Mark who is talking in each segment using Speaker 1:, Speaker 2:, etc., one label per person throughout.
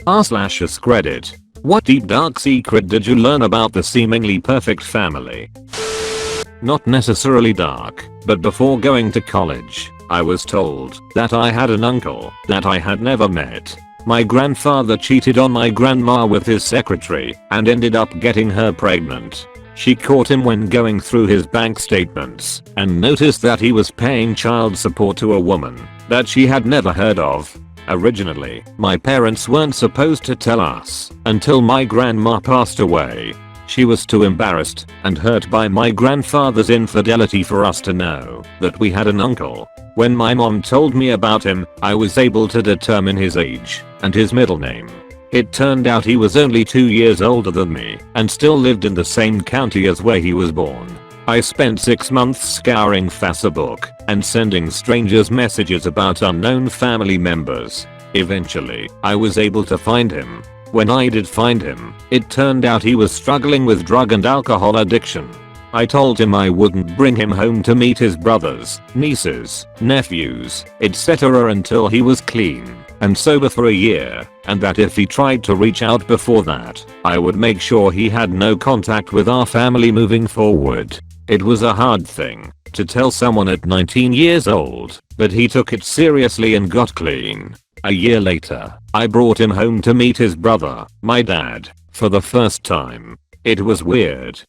Speaker 1: r/AskReddit. What deep dark secret did you learn about the seemingly perfect family? Not necessarily dark, but before going to college, I was told that I had an uncle that I had never met. My grandfather cheated on my grandma with his secretary and ended up getting her pregnant. She caught him when going through his bank statements and noticed that he was paying child support to a woman that she had never heard of. Originally, my parents weren't supposed to tell us until my grandma passed away. She was too embarrassed and hurt by my grandfather's infidelity for us to know that we had an uncle. When my mom told me about him, I was able to determine his age and his middle name. It turned out he was only 2 years older than me and still lived in the same county as where he was born. I spent 6 months scouring Facebook and sending strangers messages about unknown family members. Eventually, I was able to find him. When I did find him, it turned out he was struggling with drug and alcohol addiction. I told him I wouldn't bring him home to meet his brothers, nieces, nephews, etc. until he was clean and sober for a year, and that if he tried to reach out before that, I would make sure he had no contact with our family moving forward. It was a hard thing to tell someone at 19 years old, but he took it seriously and got clean. A year later, I brought him home to meet his brother, my dad, for the first time. It was weird.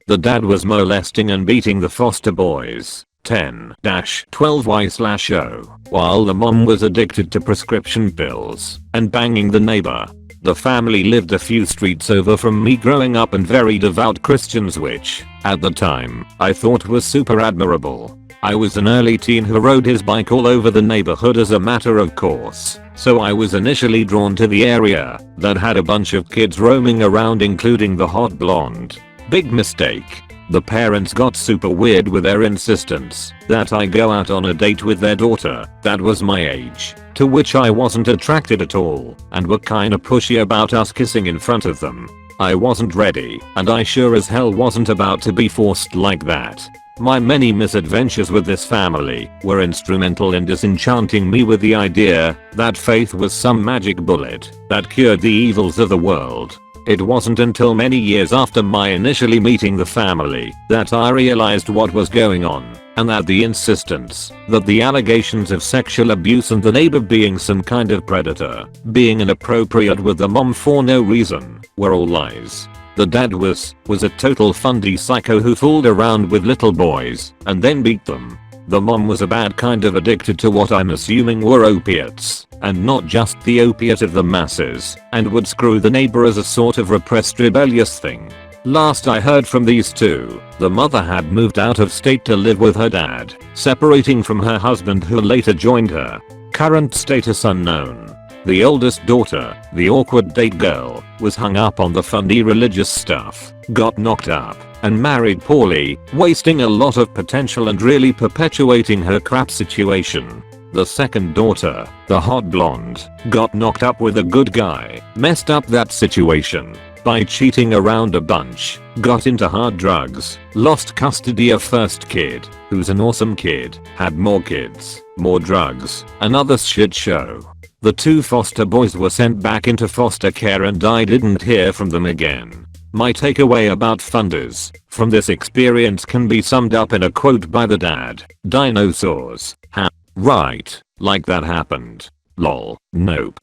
Speaker 1: The dad was molesting and beating the foster boys, 10-12Y/0, while the mom was addicted to prescription pills and banging the neighbor. The family lived a few streets over from me growing up and very devout Christians, which, at the time, I thought was super admirable. I was an early teen who rode his bike all over the neighborhood as a matter of course, so I was initially drawn to the area that had a bunch of kids roaming around, including the hot blonde. Big mistake. The parents got super weird with their insistence that I go out on a date with their daughter that was my age, to which I wasn't attracted at all, and were kinda pushy about us kissing in front of them. I wasn't ready, and I sure as hell wasn't about to be forced like that. My many misadventures with this family were instrumental in disenchanting me with the idea that faith was some magic bullet that cured the evils of the world. It wasn't until many years after my initially meeting the family that I realized what was going on, and that the insistence that the allegations of sexual abuse and the neighbor being some kind of predator, being inappropriate with the mom for no reason, were all lies. The dad was a total fundy psycho who fooled around with little boys and then beat them. The mom was a bad kind of addicted to what I'm assuming were opiates, and not just the opiate of the masses, and would screw the neighbor as a sort of repressed rebellious thing. Last I heard from these two, the mother had moved out of state to live with her dad, separating from her husband who later joined her. Current status unknown. The oldest daughter, the awkward date girl, was hung up on the funny religious stuff, got knocked up, and married poorly, wasting a lot of potential and really perpetuating her crap situation. The second daughter, the hot blonde, got knocked up with a good guy, messed up that situation by cheating around a bunch, got into hard drugs, lost custody of first kid, who's an awesome kid, had more kids, more drugs, another shit show. The 2 foster boys were sent back into foster care and I didn't hear from them again. My takeaway about funders from this experience can be summed up in a quote by the dad: "Dinosaurs. Ha. Right. Like that happened. Lol. Nope."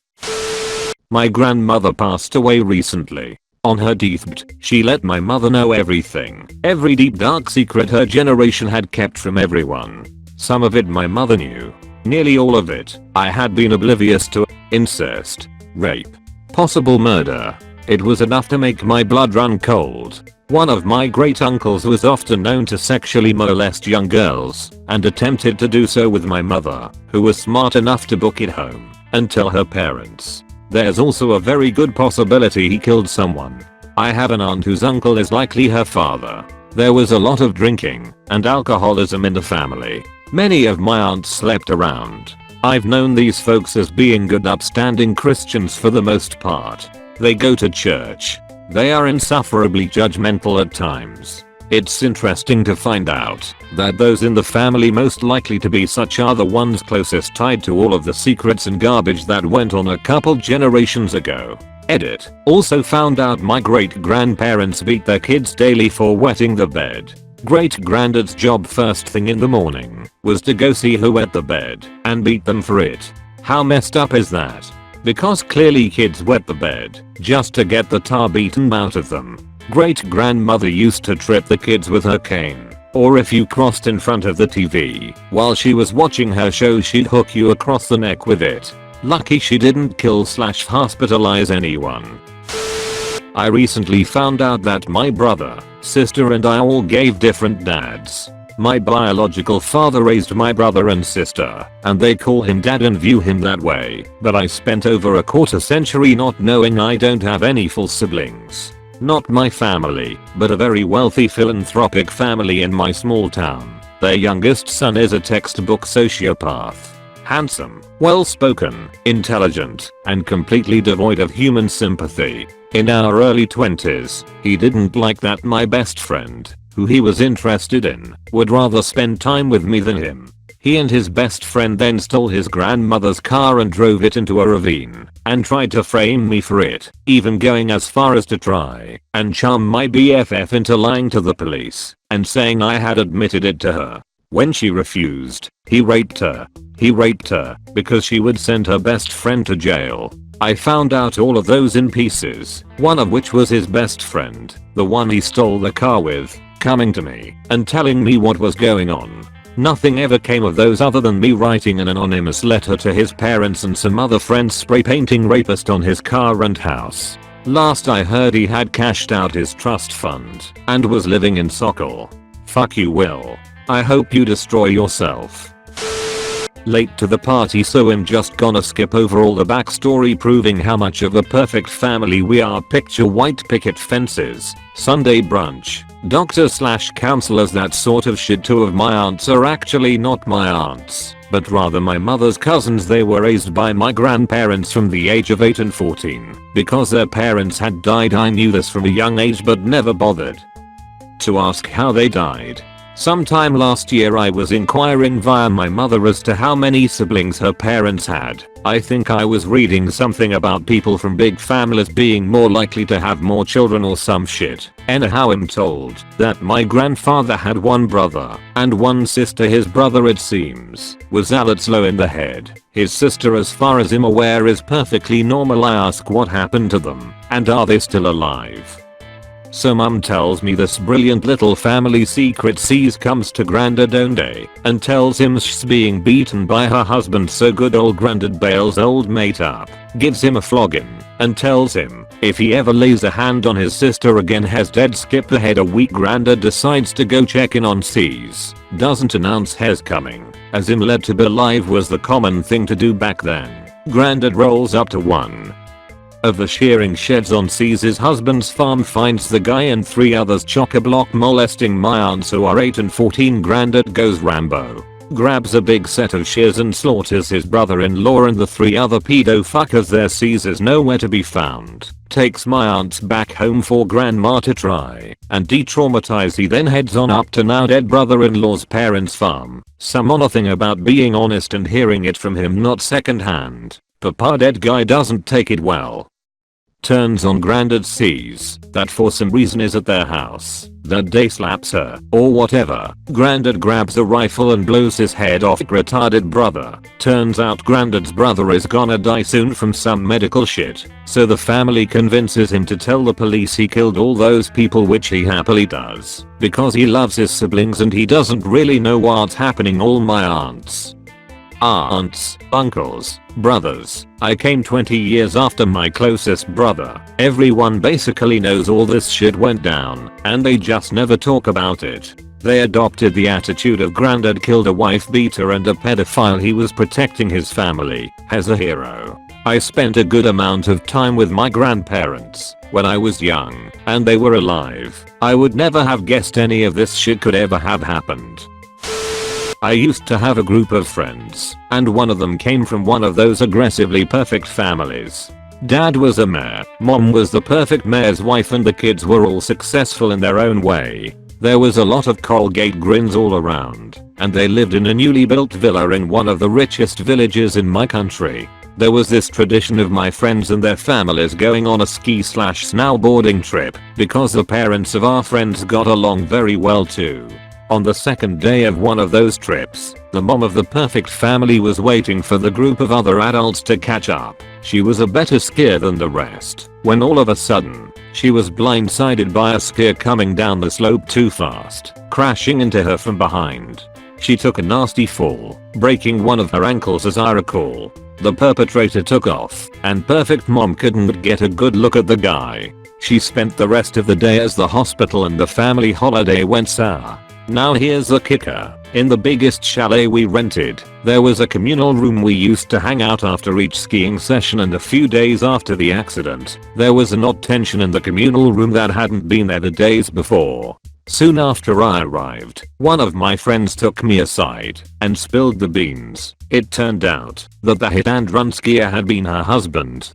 Speaker 1: My grandmother passed away recently. On her deathbed, she let my mother know everything, every deep dark secret her generation had kept from everyone. Some of it my mother knew. Nearly all of it, I had been oblivious to. Incest, rape, possible murder. It was enough to make my blood run cold. One of my great uncles was often known to sexually molest young girls, and attempted to do so with my mother, who was smart enough to book it home and tell her parents. There's also a very good possibility he killed someone. I have an aunt whose uncle is likely her father. There was a lot of drinking and alcoholism in the family. Many of my aunts slept around. I've known these folks as being good upstanding Christians for the most part. They go to church. They are insufferably judgmental at times. It's interesting to find out that those in the family most likely to be such are the ones closest tied to all of the secrets and garbage that went on a couple generations ago. Edit. Also found out my great-grandparents beat their kids daily for wetting the bed. Great-granddad's job first thing in the morning was to go see who wet the bed and beat them for it. How messed up is that? Because clearly kids wet the bed just to get the tar beaten out of them. Great-grandmother used to trip the kids with her cane, or if you crossed in front of the TV while she was watching her show, she'd hook you across the neck with it. Lucky she didn't kill/hospitalize anyone. I recently found out that my brother, sister and I all gave different dads. My biological father raised my brother and sister, and they call him dad and view him that way, but I spent over a quarter century not knowing I don't have any full siblings. Not my family, but a very wealthy philanthropic family in my small town. Their youngest son is a textbook sociopath. Handsome, well-spoken, intelligent, and completely devoid of human sympathy. In our early 20s, he didn't like that my best friend, who he was interested in, would rather spend time with me than him. He and his best friend then stole his grandmother's car and drove it into a ravine, and tried to frame me for it, even going as far as to try and charm my BFF into lying to the police and saying I had admitted it to her. When she refused, he raped her. He raped her because she would send her best friend to jail. I found out all of those in pieces, one of which was his best friend, the one he stole the car with, coming to me and telling me what was going on. Nothing ever came of those other than me writing an anonymous letter to his parents and some other friends spray painting rapist on his car and house. Last I heard he had cashed out his trust fund and was living in Sokol. Fuck you, Will. I hope you destroy yourself. Late to the party, so I'm just gonna skip over all the backstory proving how much of a perfect family we are. Picture white picket fences, Sunday brunch, doctor/counselors, that sort of shit. Two of my aunts are actually not my aunts, but rather my mother's cousins. They were raised by my grandparents from the age of 8 and 14. Because their parents had died, I knew this from a young age but never bothered to ask how they died. Sometime last year I was inquiring via my mother as to how many siblings her parents had. I think I was reading something about people from big families being more likely to have more children or some shit. Anyhow, I'm told that my grandfather had one brother and one sister. His brother, it seems, was a lot slow in the head. His sister, as far as I'm aware, is perfectly normal. I ask what happened to them and are they still alive. So mum tells me this brilliant little family secret. Sees comes to Grandad one day and tells him she's being beaten by her husband, so good old Grandad bails old mate up, gives him a flogging, and tells him if he ever lays a hand on his sister again, has dead. Skip ahead a week. Grandad decides to go check in on C's. Doesn't announce he's coming, as him led to believe was the common thing to do back then. Grandad rolls up to one of the shearing sheds on C's husband's farm, finds the guy and 3 others chock-a-block molesting my aunts who are 8 and 14. Grandad goes Rambo, grabs a big set of shears and slaughters his brother-in-law and the 3 other pedo fuckers. There, C's is nowhere to be found. Takes my aunts back home for grandma to try and de-traumatize. He then heads on up to now dead brother-in-law's parents' farm. Some odd thing about being honest and hearing it from him, not secondhand. Papa dead guy doesn't take it well. Turns on Grandad, sees that for some reason is at their house. That day slaps her, or whatever. Grandad grabs a rifle and blows his head off. Retarded brother. Turns out Grandad's brother is gonna die soon from some medical shit, so the family convinces him to tell the police he killed all those people, which he happily does, because he loves his siblings and he doesn't really know what's happening. All my aunts, uncles, brothers. I came 20 years after my closest brother. Everyone basically knows all this shit went down, and they just never talk about it. They adopted the attitude of Grandad killed a wife beater and a pedophile. He was protecting his family as a hero. I spent a good amount of time with my grandparents when I was young, and they were alive. I would never have guessed any of this shit could ever have happened. I used to have a group of friends, and one of them came from one of those aggressively perfect families. Dad was a mayor, mom was the perfect mayor's wife, and the kids were all successful in their own way. There was a lot of Colgate grins all around, and they lived in a newly built villa in one of the richest villages in my country. There was this tradition of my friends and their families going on a ski/snowboarding trip because the parents of our friends got along very well too. On the second day of one of those trips, the mom of the perfect family was waiting for the group of other adults to catch up. She was a better skier than the rest, when all of a sudden, she was blindsided by a skier coming down the slope too fast, crashing into her from behind. She took a nasty fall, breaking one of her ankles as I recall. The perpetrator took off, and perfect mom couldn't get a good look at the guy. She spent the rest of the day at the hospital and the family holiday went sour. Now here's the kicker. In the biggest chalet we rented, there was a communal room we used to hang out after each skiing session, and a few days after the accident, there was an odd tension in the communal room that hadn't been there the days before. Soon after I arrived, one of my friends took me aside and spilled the beans. It turned out that the hit and run skier had been her husband.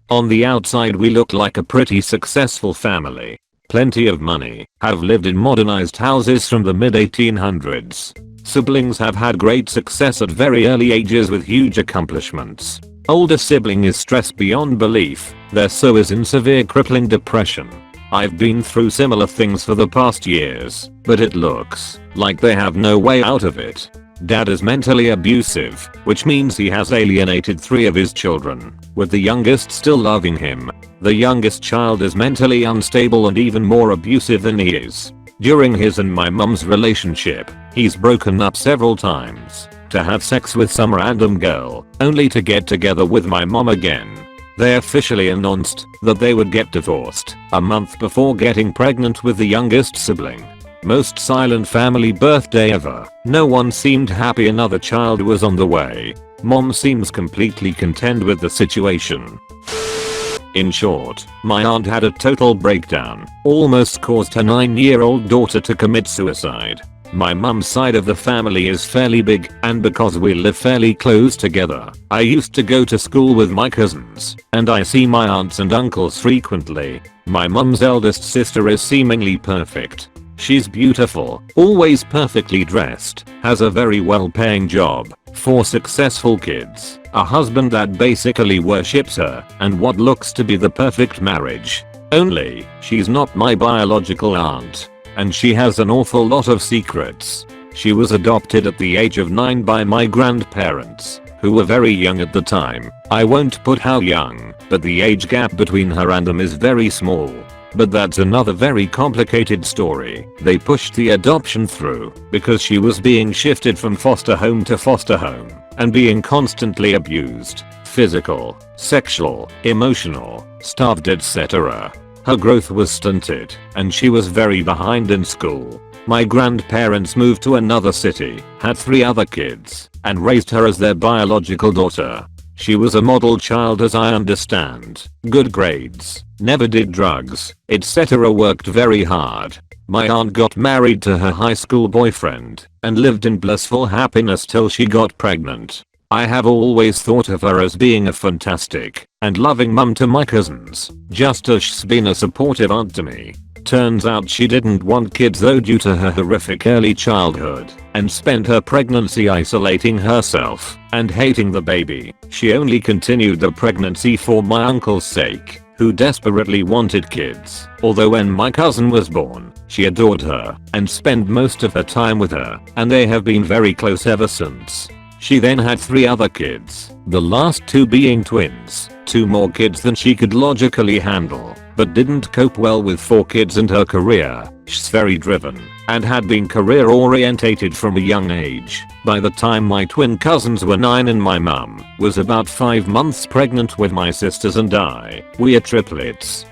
Speaker 1: On the outside we looked like a pretty successful family. Plenty of money, have lived in modernized houses from the mid 1800s. Siblings have had great success at very early ages with huge accomplishments. Older sibling is stressed beyond belief, their so is in severe crippling depression. I've been through similar things for the past years, but it looks like they have no way out of it. Dad is mentally abusive, which means he has alienated 3 of his children, with the youngest still loving him. The youngest child is mentally unstable and even more abusive than he is. During his and my mum's relationship, he's broken up several times to have sex with some random girl, only to get together with my mum again. They officially announced that they would get divorced a month before getting pregnant with the youngest sibling. Most silent family birthday ever. No one seemed happy another child was on the way. Mom seems completely content with the situation. In short, my aunt had a total breakdown, almost caused her 9-year-old daughter to commit suicide. My mum's side of the family is fairly big, and because we live fairly close together, I used to go to school with my cousins, and I see my aunts and uncles frequently. My mum's eldest sister is seemingly perfect. She's beautiful, always perfectly dressed, has a very well-paying job, 4 successful kids, a husband that basically worships her, and what looks to be the perfect marriage. Only, she's not my biological aunt. And she has an awful lot of secrets. She was adopted at the age of 9 by my grandparents, who were very young at the time. I won't put how young, but the age gap between her and them is very small. But that's another very complicated story. They pushed the adoption through because she was being shifted from foster home to foster home and being constantly abused, physical, sexual, emotional, starved, etc. Her growth was stunted, and she was very behind in school. My grandparents moved to another city, had 3 other kids, and raised her as their biological daughter. She was a model child as I understand. Good grades, never did drugs, etc. Worked very hard. My aunt got married to her high school boyfriend, and lived in blissful happiness till she got pregnant. I have always thought of her as being a fantastic and loving mum to my cousins, just as she's been a supportive aunt to me. Turns out she didn't want kids though due to her horrific early childhood, and spent her pregnancy isolating herself and hating the baby. She only continued the pregnancy for my uncle's sake, who desperately wanted kids, although when my cousin was born, she adored her and spent most of her time with her, and they have been very close ever since. She then had 3 other kids, the last 2 being twins, 2 more kids than she could logically handle, but didn't cope well with 4 kids and her career. She's very driven, and had been career orientated from a young age. By the time my twin cousins were 9 and my mum was about 5 months pregnant with my sisters and I, we are triplets.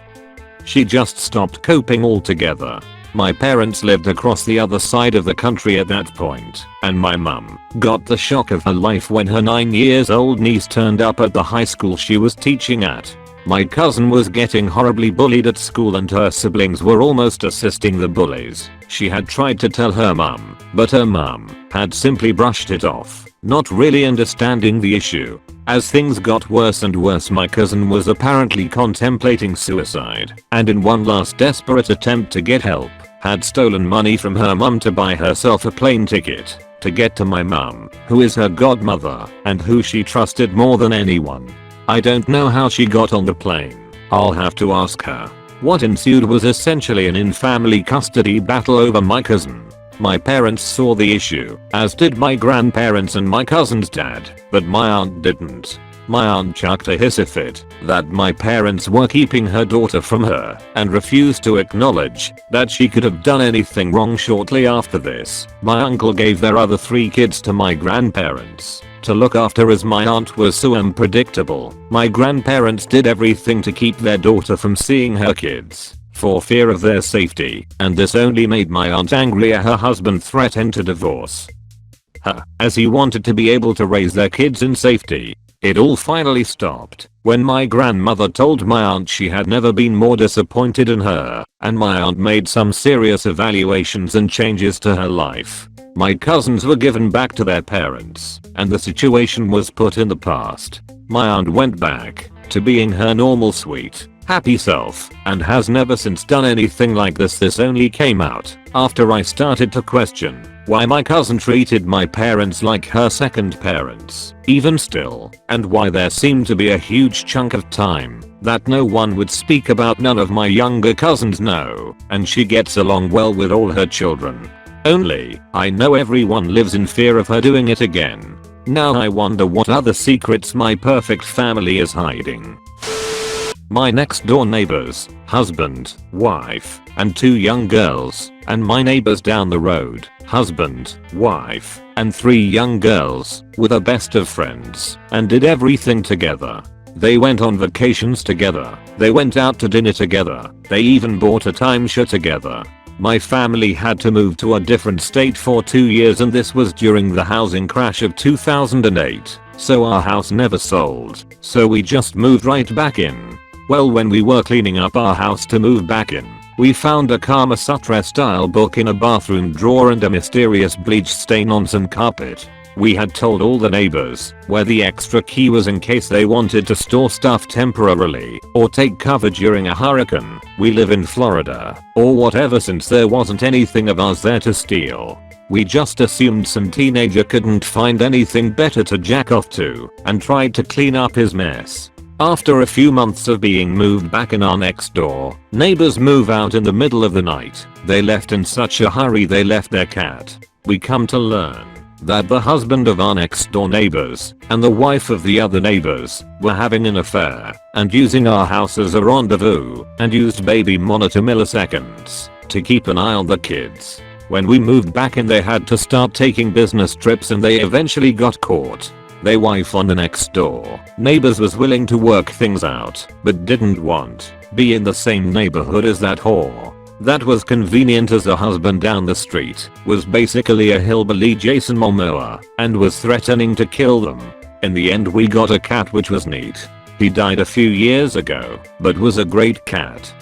Speaker 1: She just stopped coping altogether. My parents lived across the other side of the country at that point, and my mum got the shock of her life when her 9-year-old niece turned up at the high school she was teaching at. My cousin was getting horribly bullied at school and her siblings were almost assisting the bullies. She had tried to tell her mum, but her mum had simply brushed it off, not really understanding the issue. As things got worse and worse, my cousin was apparently contemplating suicide, and in one last desperate attempt to get help, had stolen money from her mum to buy herself a plane ticket to get to my mum, who is her godmother and who she trusted more than anyone. I don't know how she got on the plane. I'll have to ask her. What ensued was essentially an in-family custody battle over my cousin. My parents saw the issue, as did my grandparents and my cousin's dad, but my aunt didn't. My aunt chucked a hissy fit that my parents were keeping her daughter from her and refused to acknowledge that she could have done anything wrong. Shortly after this, my uncle gave their other 3 kids to my grandparents to look after, as my aunt was so unpredictable. My grandparents did everything to keep their daughter from seeing her kids for fear of their safety, and this only made my aunt angrier. Her husband threatened to divorce her as he wanted to be able to raise their kids in safety. It all finally stopped when my grandmother told my aunt she had never been more disappointed in her, and my aunt made some serious evaluations and changes to her life. My cousins were given back to their parents, and the situation was put in the past. My aunt went back to being her normal sweet, happy self, and has never since done anything like this. This only came out after I started to question why my cousin treated my parents like her second parents, even still, and why there seemed to be a huge chunk of time that no one would speak about. None of my younger cousins know, and she gets along well with all her children. Only, I know everyone lives in fear of her doing it again. Now I wonder what other secrets my perfect family is hiding. My next door neighbors, husband, wife, and 2 young girls, and my neighbors down the road, husband, wife, and 3 young girls, were the best of friends and did everything together. They went on vacations together, they went out to dinner together, they even bought a timeshare together. My family had to move to a different state for 2 years, and this was during the housing crash of 2008, so our house never sold, so we just moved right back in. Well, when we were cleaning up our house to move back in, we found a Kama Sutra style book in a bathroom drawer and a mysterious bleach stain on some carpet. We had told all the neighbors where the extra key was in case they wanted to store stuff temporarily or take cover during a hurricane. We live in Florida or whatever, since there wasn't anything of ours there to steal. We just assumed some teenager couldn't find anything better to jack off to and tried to clean up his mess. After a few months of being moved back in, our next door neighbors move out in the middle of the night. They left in such a hurry they left their cat. We come to learn that the husband of our next door neighbors and the wife of the other neighbors were having an affair and using our house as a rendezvous, and used baby monitor milliseconds to keep an eye on the kids. When we moved back in, they had to start taking business trips and they eventually got caught. Their wife on the next door neighbors was willing to work things out, but didn't want be in the same neighborhood as that whore. That was convenient, as the husband down the street was basically a hillbilly Jason Momoa and was threatening to kill them. In the end we got a cat, which was neat. He died a few years ago, but was a great cat.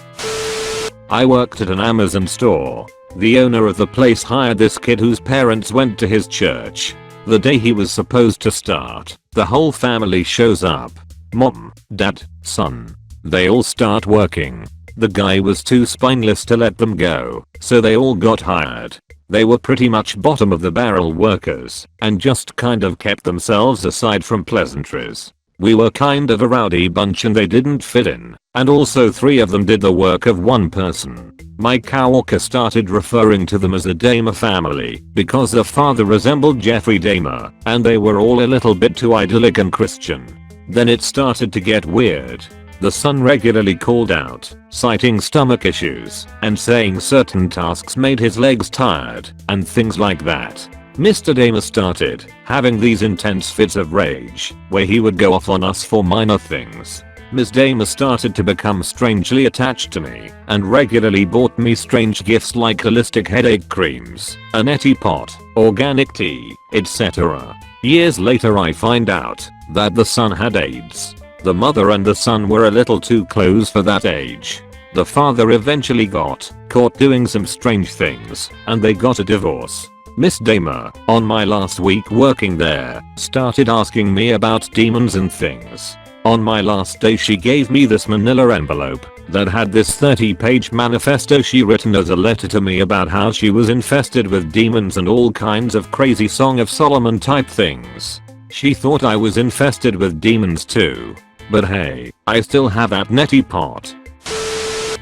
Speaker 1: I worked at an Amazon store. The owner of the place hired this kid whose parents went to his church. The day he was supposed to start, the whole family shows up. Mom, dad, son. They all start working. The guy was too spineless to let them go, so they all got hired. They were pretty much bottom of the barrel workers and just kind of kept themselves aside from pleasantries. We were kind of a rowdy bunch and they didn't fit in, and also 3 of them did the work of 1 person. My coworker started referring to them as the Dahmer family because the father resembled Jeffrey Dahmer and they were all a little bit too idyllic and Christian. Then it started to get weird. The son regularly called out, citing stomach issues and saying certain tasks made his legs tired and things like that. Mr. Dahmer started having these intense fits of rage where he would go off on us for minor things. Ms. Dahmer started to become strangely attached to me and regularly bought me strange gifts like holistic headache creams, a neti pot, organic tea, etc. Years later I find out that the son had AIDS. The mother and the son were a little too close for that age. The father eventually got caught doing some strange things and they got a divorce. Miss Dahmer, on my last week working there, started asking me about demons and things. On my last day she gave me this manila envelope that had this 30-page manifesto she written as a letter to me about how she was infested with demons and all kinds of crazy Song of Solomon type things. She thought I was infested with demons too. But hey, I still have that neti pot.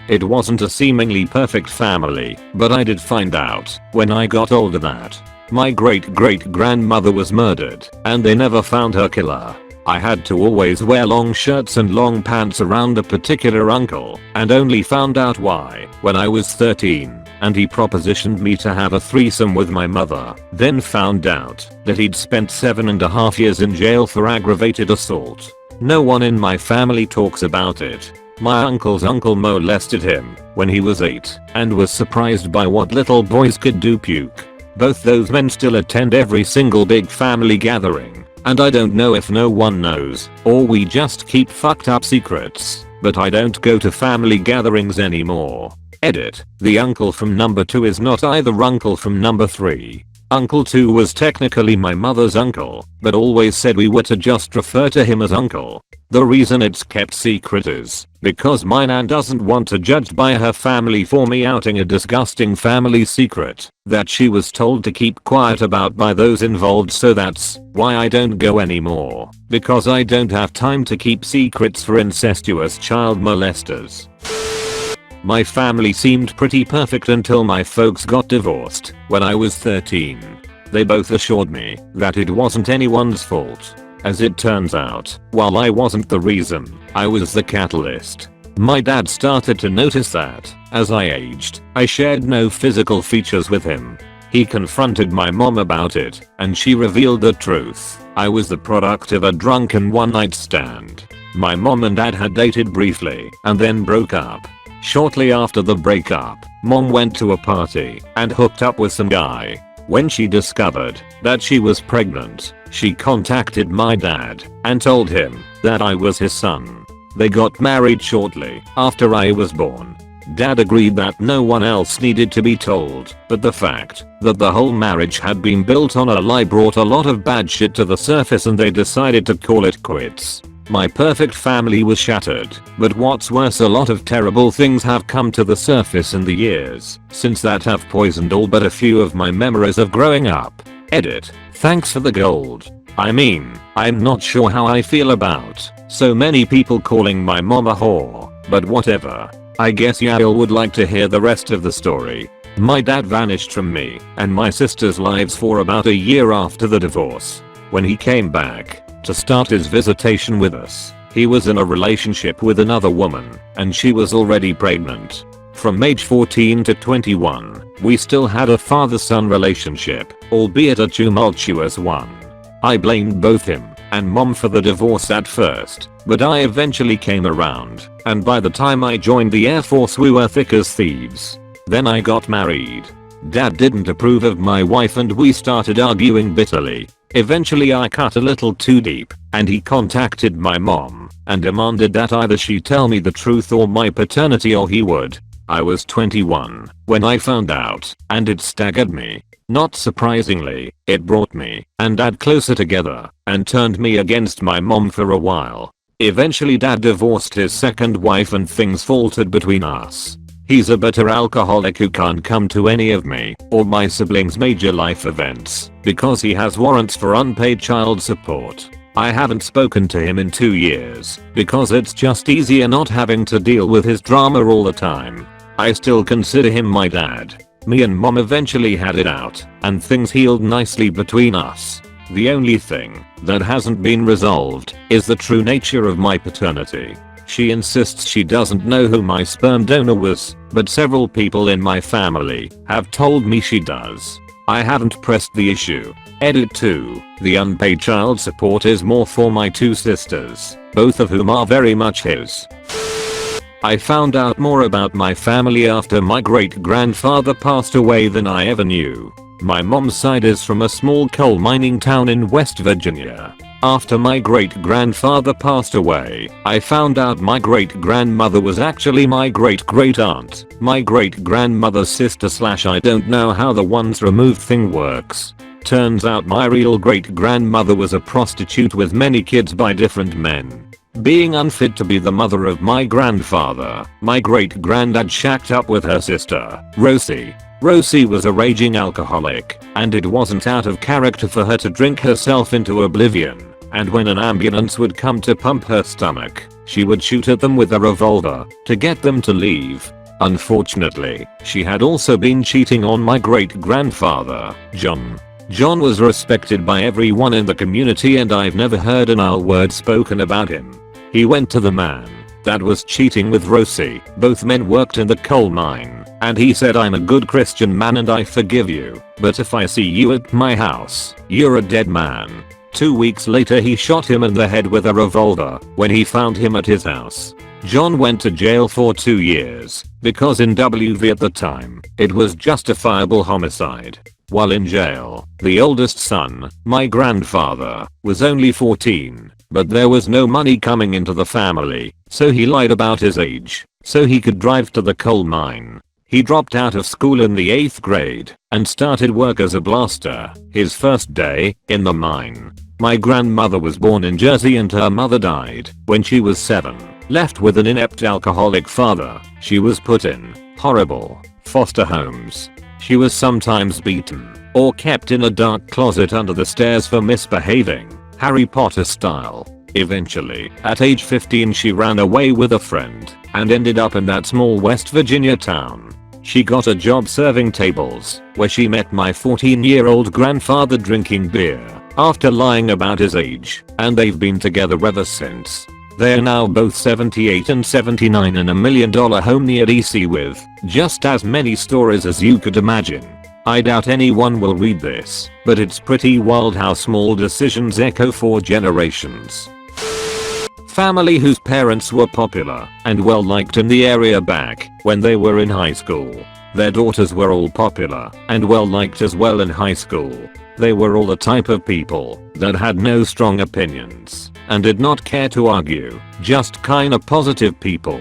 Speaker 1: It wasn't a seemingly perfect family, but I did find out when I got older that my great-great-grandmother was murdered and they never found her killer. I had to always wear long shirts and long pants around a particular uncle and only found out why when I was 13 and he propositioned me to have a threesome with my mother. Then found out that he'd spent 7.5 years in jail for aggravated assault. No one in my family talks about it. My uncle's uncle molested him when he was 8 and was surprised by what little boys could do puke. Both those men still attend every single big family gathering. And I don't know if no one knows or we just keep fucked up secrets, but I don't go to family gatherings anymore. Edit. The uncle from number 2 is not either uncle from number 3. Uncle 2 was technically my mother's uncle, but always said we were to just refer to him as uncle. The reason it's kept secret is because my nan doesn't want to judged by her family for me outing a disgusting family secret that she was told to keep quiet about by those involved, so that's why I don't go anymore, because I don't have time to keep secrets for incestuous child molesters. My family seemed pretty perfect until my folks got divorced when I was 13. They both assured me that it wasn't anyone's fault. As it turns out, while I wasn't the reason, I was the catalyst. My dad started to notice that, as I aged, I shared no physical features with him. He confronted my mom about it, and she revealed the truth. I was the product of a drunken one-night stand. My mom and dad had dated briefly, and then broke up. Shortly after the breakup, mom went to a party and hooked up with some guy. When she discovered that she was pregnant, she contacted my dad and told him that I was his son. They got married shortly after I was born. Dad agreed that no one else needed to be told, but the fact that the whole marriage had been built on a lie brought a lot of bad shit to the surface and they decided to call it quits. My perfect family was shattered, but what's worse, a lot of terrible things have come to the surface in the years since that have poisoned all but a few of my memories of growing up. Edit. Thanks for the gold. I mean, I'm not sure how I feel about so many people calling my mom a whore, but whatever. I guess y'all would like to hear the rest of the story. My dad vanished from me and my sister's lives for about a year after the divorce. When he came back to start his visitation with us, he was in a relationship with another woman and she was already pregnant. From age 14 to 21, we still had a father-son relationship, albeit a tumultuous one. I blamed both him and mom for the divorce at first, but I eventually came around, and by the time I joined the Air Force we were thick as thieves. Then I got married. Dad didn't approve of my wife and we started arguing bitterly. Eventually I cut a little too deep and he contacted my mom and demanded that either she tell me the truth or my paternity or he would. I was 21 when I found out, and it staggered me. Not surprisingly, it brought me and dad closer together and turned me against my mom for a while. Eventually dad divorced his second wife and things faltered between us. He's a bitter alcoholic who can't come to any of me or my siblings' major life events because he has warrants for unpaid child support. I haven't spoken to him in 2 years because it's just easier not having to deal with his drama all the time. I still consider him my dad. Me and mom eventually had it out and things healed nicely between us. The only thing that hasn't been resolved is the true nature of my paternity. She insists she doesn't know who my sperm donor was, but several people in my family have told me she does. I haven't pressed the issue. Edit 2. The unpaid child support is more for my 2 sisters, both of whom are very much his. I found out more about my family after my great-grandfather passed away than I ever knew. My mom's side is from a small coal mining town in West Virginia. After my great-grandfather passed away, I found out my great-grandmother was actually my great-great-aunt, my great-grandmother's sister / I don't know how the ones removed thing works. Turns out my real great-grandmother was a prostitute with many kids by different men. Being unfit to be the mother of my grandfather, my great-granddad shacked up with her sister, Rosie. Rosie was a raging alcoholic, and it wasn't out of character for her to drink herself into oblivion, and when an ambulance would come to pump her stomach, she would shoot at them with a revolver to get them to leave. Unfortunately, she had also been cheating on my great-grandfather, John. John was respected by everyone in the community and I've never heard an ill word spoken about him. He went to the man that was cheating with Rosie. Both men worked in the coal mine, and he said, "I'm a good Christian man and I forgive you, but if I see you at my house, you're a dead man." 2 weeks later he shot him in the head with a revolver when he found him at his house. John went to jail for 2 years because in WV at the time, it was justifiable homicide. While in jail, the oldest son, my grandfather, was only 14, but there was no money coming into the family, so he lied about his age so he could drive to the coal mine. He dropped out of school in the 8th grade and started work as a blaster, his first day in the mine. My grandmother was born in Jersey and her mother died when she was 7. Left with an inept alcoholic father, she was put in horrible foster homes. She was sometimes beaten or kept in a dark closet under the stairs for misbehaving, Harry Potter style. Eventually, at age 15 she ran away with a friend and ended up in that small West Virginia town. She got a job serving tables where she met my 14-year-old grandfather drinking beer after lying about his age, and they've been together ever since. They're now both 78 and 79 in $1 million home near DC with just as many stories as you could imagine. I doubt anyone will read this, but it's pretty wild how small decisions echo for generations. Family whose parents were popular and well liked in the area back when they were in high school. Their daughters were all popular and well liked as well in high school. They were all the type of people that had no strong opinions and did not care to argue, just kinda positive people.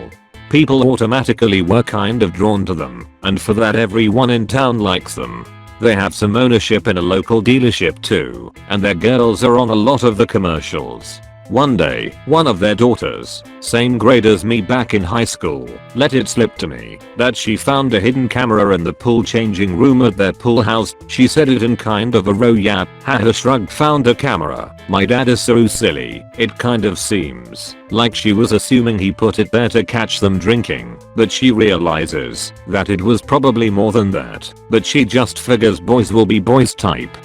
Speaker 1: People automatically were kind of drawn to them, and for that everyone in town likes them. They have some ownership in a local dealership too, and their girls are on a lot of the commercials. One day, one of their daughters, same grade as me back in high school, let it slip to me that she found a hidden camera in the pool changing room at their pool house. She said it in kind of a row yap, haha shrug, found a camera. My dad is so silly, it kind of seems like she was assuming he put it there to catch them drinking, but she realizes that it was probably more than that, but she just figures boys will be boys type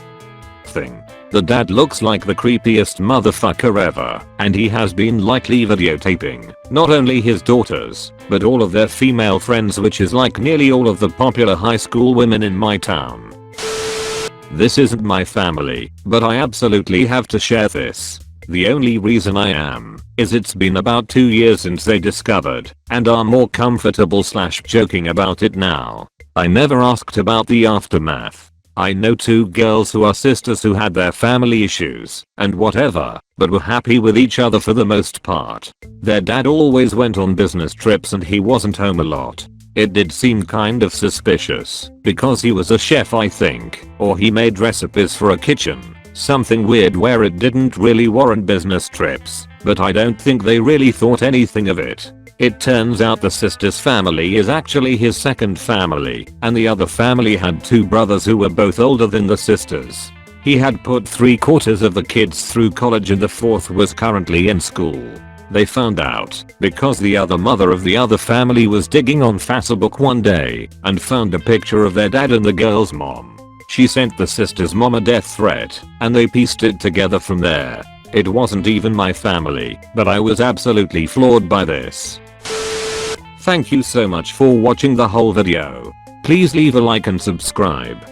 Speaker 1: thing. The dad looks like the creepiest motherfucker ever, and he has been likely videotaping not only his daughters, but all of their female friends, which is like nearly all of the popular high school women in my town. This isn't my family, but I absolutely have to share this. The only reason I am is it's been about 2 years since they discovered and are more comfortable / joking about it now. I never asked about the aftermath. I know 2 girls who are sisters who had their family issues and whatever, but were happy with each other for the most part. Their dad always went on business trips and he wasn't home a lot. It did seem kind of suspicious because he was a chef, I think, or he made recipes for a kitchen. Something weird where it didn't really warrant business trips, but I don't think they really thought anything of it. It turns out the sister's family is actually his second family, and the other family had 2 brothers who were both older than the sisters. He had put 3/4 of the kids through college and the 4th was currently in school. They found out because the other mother of the other family was digging on Facebook one day and found a picture of their dad and the girl's mom. She sent the sister's mom a death threat, and they pieced it together from there. It wasn't even my family, but I was absolutely floored by this. Thank you so much for watching the whole video. Please leave a like and subscribe.